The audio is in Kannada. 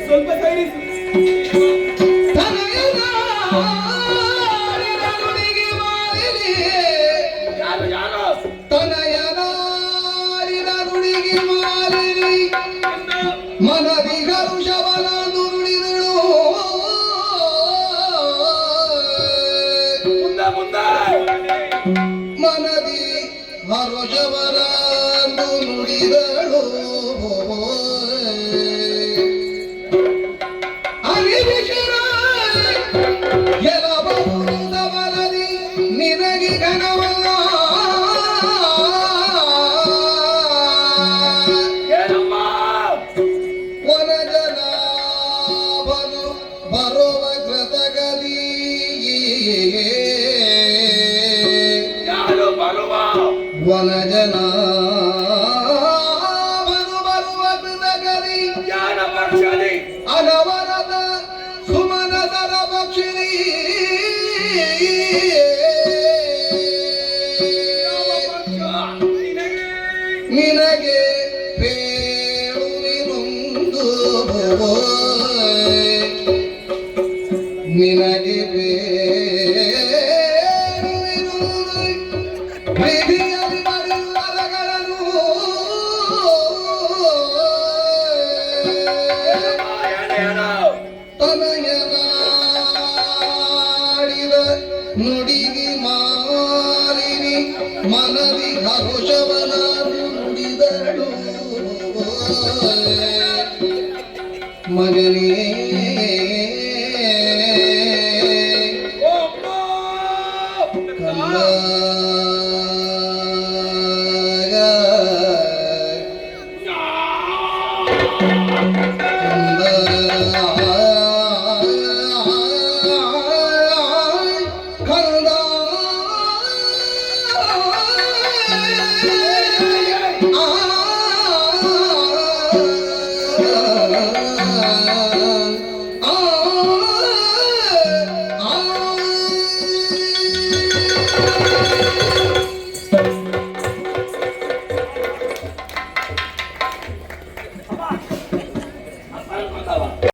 ಸ್ವಲ್ಪ ಸೈಡಿಸಿ. ಮನದಿಗರು ಶವನ ನುಡಿದಳು ಮನದಿ ಹರುಷವನ ನುಡಿದಳು ಅರಿವಿಷರ ಎಲಬಹುದು ಮನದಿ ನಿನಗೆ ಘನವಲ್ಲ ವನಜನ ಬರುವ ಕೃತಗರಿ ಅನವರದ ಸುಮನದರ ಪಕ್ಷಿಣಿ ನಿನಗೆ ಪೇಳುವಿನೊಂದು ನಿನಗೆ ನುಡಿಗಿ ಮಾಲಿನಿ ಮನದಿ ಹರುಷವನ ನುಡಿದಳು ಮಗನೇ